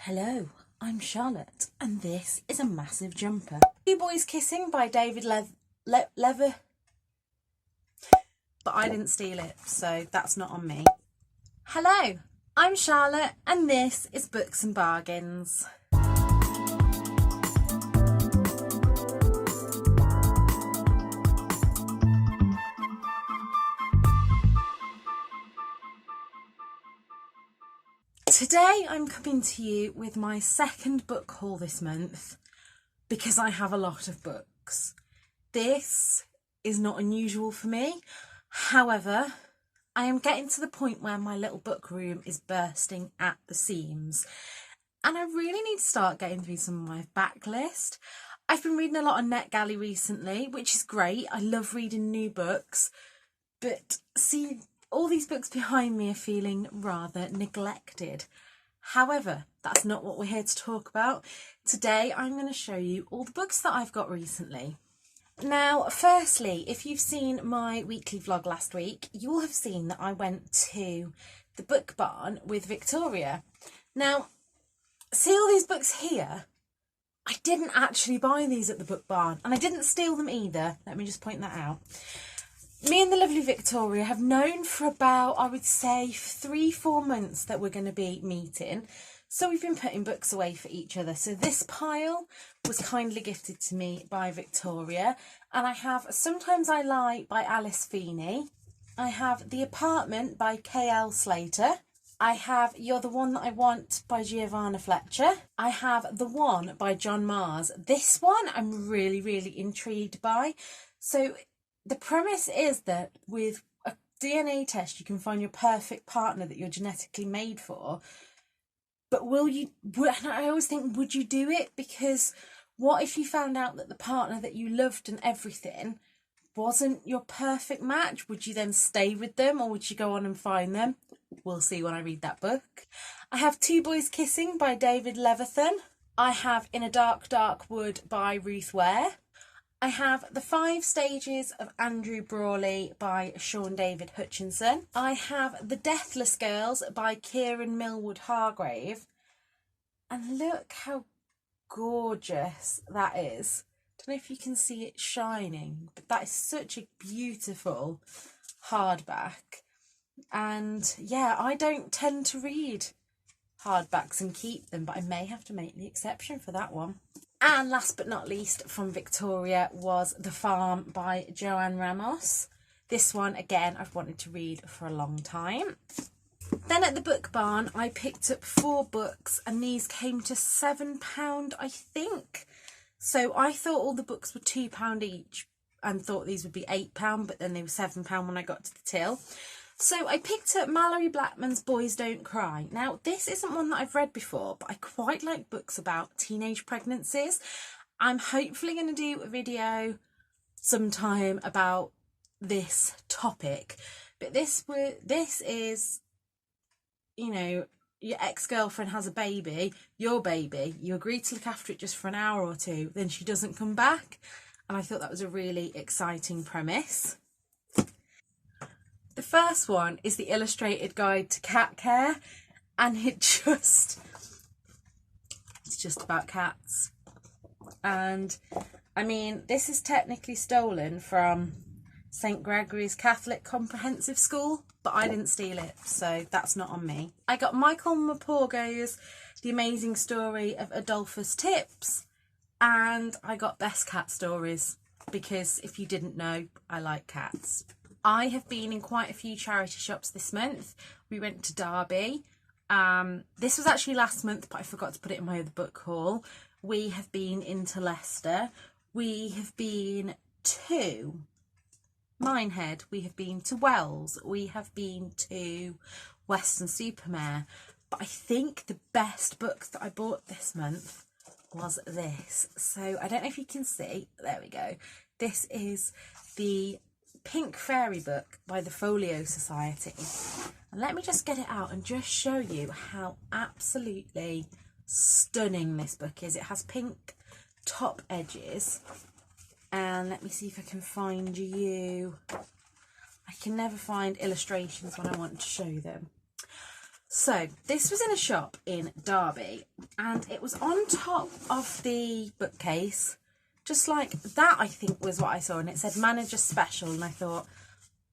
Hello, I'm Charlotte, and this is a massive jumper. Two Boys Kissing by David Lever. But I didn't steal it, so that's not on me. Hello, I'm Charlotte, and this is Books and Bargains. Today I'm coming to you with my second book haul this month because I have a lot of books. This is not unusual for me. However, I am getting to the point where my little book room is bursting at the seams and I really need to start getting through some of my backlist. I've been reading a lot on NetGalley recently, which is great. I love reading new books, but see, all these books behind me are feeling rather neglected. However, that's not what we're here to talk about. Today, I'm going to show you all the books that I've got recently. Now, firstly, if you've seen my weekly vlog last week, you will have seen that I went to the book barn with Victoria. Now, see all these books here? I didn't actually buy these at the book barn, and I didn't steal them either. Let me just point that out. Me and the lovely Victoria have known for about, I would say, 3-4 months that we're going to be meeting. So we've been putting books away for each other. So this pile was kindly gifted to me by Victoria. And I have Sometimes I Lie by Alice Feeney. I have The Apartment by K.L. Slater. I have You're the One That I Want by Giovanna Fletcher. I have The One by John Mars. This one I'm really intrigued by. So the premise is that with a DNA test, you can find your perfect partner that you're genetically made for. But I always think, would you do it? Because what if you found out that the partner that you loved and everything wasn't your perfect match? Would you then stay with them, or would you go on and find them? We'll see when I read that book. I have Two Boys Kissing by David Levithan. I have In a Dark, Dark Wood by Ruth Ware. I have The 5 Stages of Andrew Brawley by Sean David Hutchinson. I have The Deathless Girls by Kieran Millwood Hargrave. And look how gorgeous that is. I don't know if you can see it shining, but that is such a beautiful hardback. And yeah, I don't tend to read hardbacks and keep them, but I may have to make the exception for that one. And last but not least from Victoria was The Farm by Joanne Ramos. This one, again, I've wanted to read for a long time. Then at the book barn, I picked up 4 books and these came to £7, I think. So I thought all the books were £2 each and thought these would be £8, but then they were £7 when I got to the till. So I picked up Mallory Blackman's Boys Don't Cry. Now, this isn't one that I've read before, but I quite like books about teenage pregnancies. I'm hopefully going to do a video sometime about this topic. But this is, you know, your ex-girlfriend has a baby, your baby, you agree to look after it just for an hour or two, then she doesn't come back. And I thought that was a really exciting premise. The first one is The Illustrated Guide to Cat Care, and it's just about cats. And I mean, this is technically stolen from St. Gregory's Catholic Comprehensive School, but I didn't steal it, so that's not on me. I got Michael Maporgo's The Amazing Story of Adolphus Tips, and I got Best Cat Stories, because if you didn't know, I like cats. I have been in quite a few charity shops this month. We went to Derby. This was actually last month, but I forgot to put it in my other book haul. We have been into Leicester. We have been to Minehead. We have been to Wells. We have been to Weston-super-Mare. But I think the best book that I bought this month was this. So I don't know if you can see. There we go. This is the Pink Fairy book by the Folio Society. And let me just get it out and just show you how absolutely stunning this book is. It has pink top edges, and let me see if I can find you. I can never find illustrations when I want to show them. So this was in a shop in Derby, and it was on top of the bookcase, just like that. I think was what I saw, and it said Manager Special, and I thought,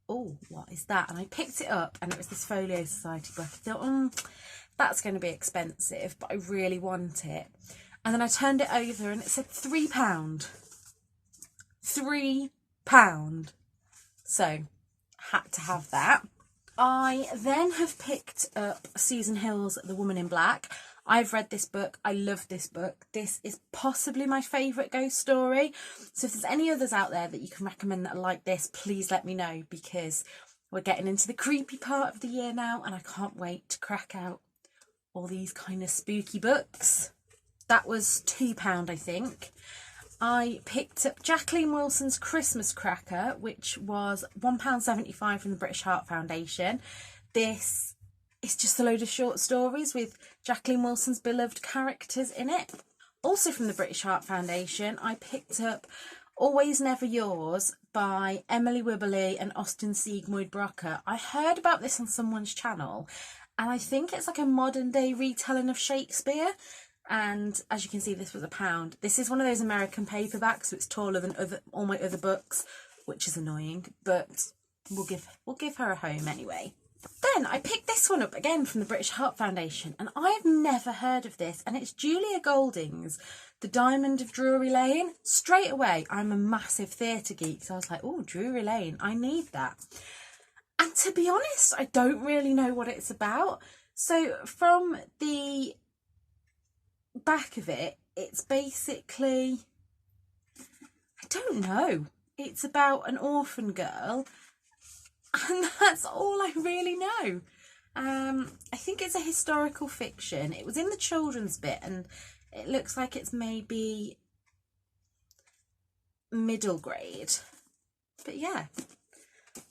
oh, what is that? And I picked it up, and it was this Folio Society book. I thought, that's going to be expensive, but I really want it. And then I turned it over, and it said £3. £3. So had to have that. I then have picked up Susan Hill's The Woman in Black. I've read this book. I love this book. This is possibly my favourite ghost story. So if there's any others out there that you can recommend that are like this, please let me know, because we're getting into the creepy part of the year now, and I can't wait to crack out all these kind of spooky books. That was £2, I think. I picked up Jacqueline Wilson's Christmas Cracker, which was £1.75 from the British Heart Foundation. This is just a load of short stories with Jacqueline Wilson's beloved characters in it. Also from the British Heart Foundation, I picked up Always Never Yours by Emily Wibberley and Austin Siegmund Brocker. I heard about this on someone's channel, and I think it's like a modern day retelling of Shakespeare. And as you can see, this was £1. This is one of those American paperbacks, so it's taller than all my other books, which is annoying, but we'll give her a home anyway. Then I picked this one up again from the British Heart Foundation, and I've never heard of this, and it's Julia Golding's The Diamond of Drury Lane. Straight away, I'm a massive theatre geek, so I was like, oh, Drury Lane, I need that. And to be honest, I don't really know what it's about. So from the back of it, it's basically, I don't know, it's about an orphan girl, and that's all I really know. I think it's a historical fiction. It was in the children's bit, and it looks like it's maybe middle grade, but yeah,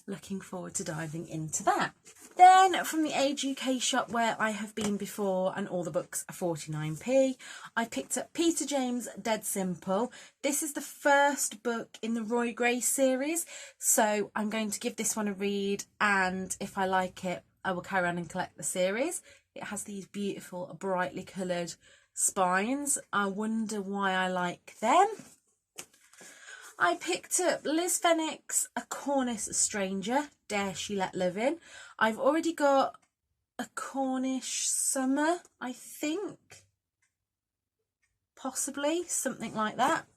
looking forward to diving into that. Then from the Age UK shop where I have been before, and all the books are 49p, I picked up Peter James' Dead Simple. This is the first book in the Roy Grace series, so I'm going to give this one a read, and if I like it, I will carry on and collect the series. It has these beautiful, brightly coloured spines. I wonder why I like them. I picked up Liz Fenwick's A Cornish Stranger, Dare She Let Live In. I've already got A Cornish Summer, I think. Possibly, something like that.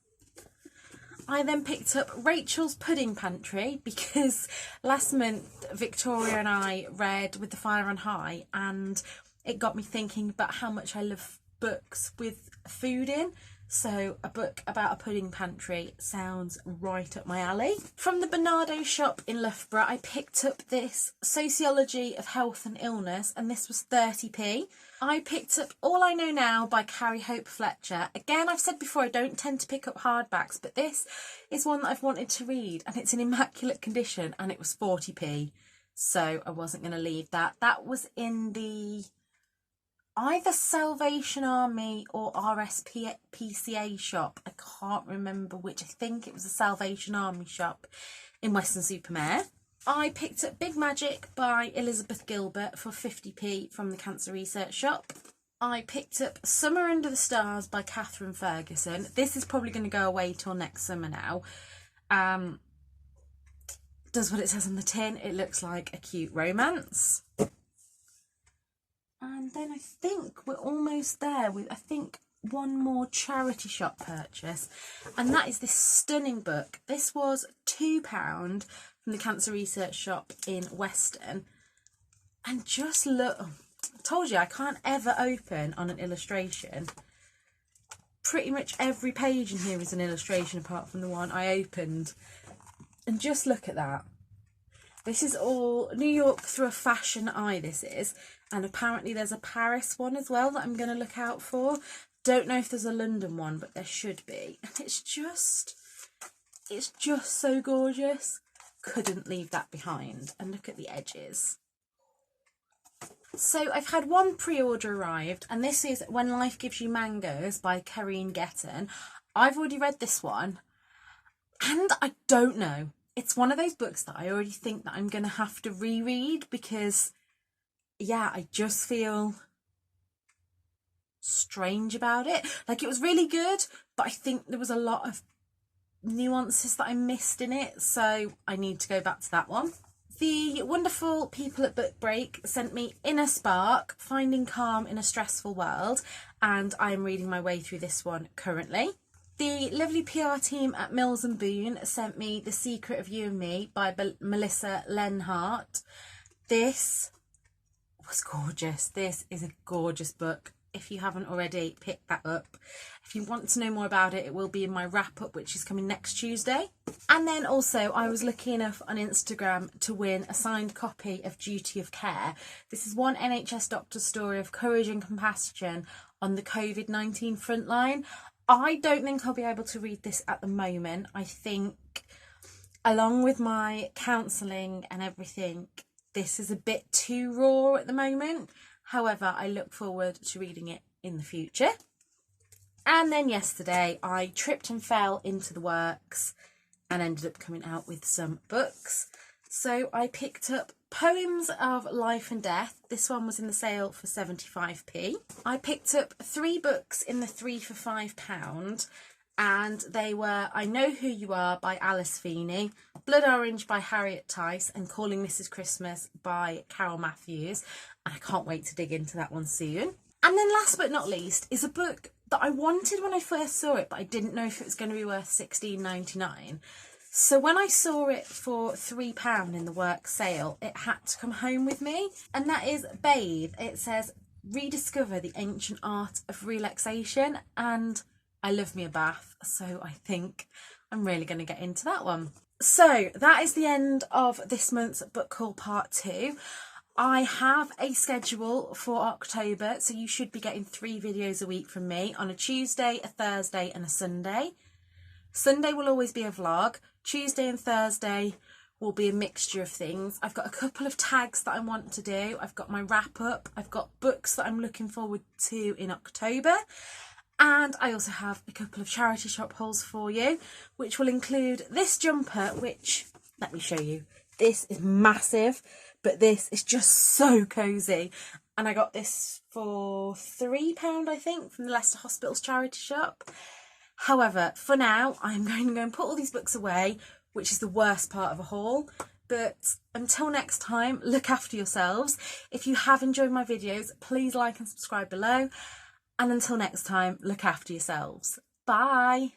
I then picked up Rachel's Pudding Pantry, because last month Victoria and I read With the Fire on High, and it got me thinking about how much I love books with food in. So a book about a pudding pantry sounds right up my alley. From the Bernardo shop in Loughborough, I picked up this Sociology of Health and Illness, and this was 30p. I picked up All I Know Now by Carrie Hope Fletcher. Again, I've said before, I don't tend to pick up hardbacks, but this is one that I've wanted to read, and it's in immaculate condition, and it was 40p. So I wasn't going to leave that. That was in the either Salvation Army or RSPCA shop. I can't remember which. I think it was the Salvation Army shop in Weston-super-Mare. I picked up Big Magic by Elizabeth Gilbert for 50p from the Cancer Research shop. I picked up Summer Under the Stars by Catherine Ferguson. This is probably going to go away till next summer now. Does what it says on the tin. It looks like a cute romance. And then I think we're almost there with, I think, one more charity shop purchase, and that is this stunning book. This was £2 from the Cancer Research shop in Weston, and just look, I told you I can't ever open on an illustration. Pretty much every page in here is an illustration apart from the one I opened, and just look at that. This is all New York through a fashion eye, this is. And apparently there's a Paris one as well that I'm going to look out for. Don't know if there's a London one, but there should be. And it's just so gorgeous. Couldn't leave that behind. And look at the edges. So I've had one pre-order arrived, and this is When Life Gives You Mangoes by Karine Getton. I've already read this one, and I don't know. It's one of those books that I already think that I'm going to have to reread, because yeah, I just feel strange about it. Like, it was really good, but I think there was a lot of nuances that I missed in it, so I need to go back to that one. The wonderful people at Book Break sent me Inner Spark, Finding Calm in a Stressful World, and I'm reading my way through this one currently. The lovely PR team at Mills and Boon sent me The Secret of You and Me by Melissa Lenhart. This was gorgeous. This is a gorgeous book. If you haven't already, pick that up. If you want to know more about it, it will be in my wrap-up, which is coming next Tuesday. And then also, I was lucky enough on Instagram to win a signed copy of Duty of Care. This is one NHS doctor's story of courage and compassion on the COVID-19 frontline. I don't think I'll be able to read this at the moment. I think, along with my counselling and everything, this is a bit too raw at the moment. However, I look forward to reading it in the future. And then yesterday, I tripped and fell into the works and ended up coming out with some books. So I picked up Poems of Life and Death. This one was in the sale for 75p. I picked up 3 books in the 3 for £5, and they were I Know Who You Are by Alice Feeney, Blood Orange by Harriet Tice, and Calling Mrs. Christmas by Carol Matthews. And I can't wait to dig into that one soon. And then last but not least is a book that I wanted when I first saw it, but I didn't know if it was going to be worth £16.99. So when I saw it for £3 in the work sale, it had to come home with me. And that is Bathe. It says, rediscover the ancient art of relaxation. And I love me a bath, so I think I'm really going to get into that one. So that is the end of this month's book haul part 2. I have a schedule for October, so you should be getting 3 videos a week from me on a Tuesday, a Thursday and a Sunday. Sunday will always be a vlog. Tuesday and Thursday will be a mixture of things. I've got a couple of tags that I want to do. I've got my wrap up. I've got books that I'm looking forward to in October. And I also have a couple of charity shop hauls for you, which will include this jumper, which, let me show you. This is massive, but this is just so cosy. And I got this for £3, I think, from the Leicester Hospital's charity shop. However, for now, I'm going to go and put all these books away, which is the worst part of a haul. But until next time, look after yourselves. If you have enjoyed my videos, please like and subscribe below. And until next time, look after yourselves. Bye.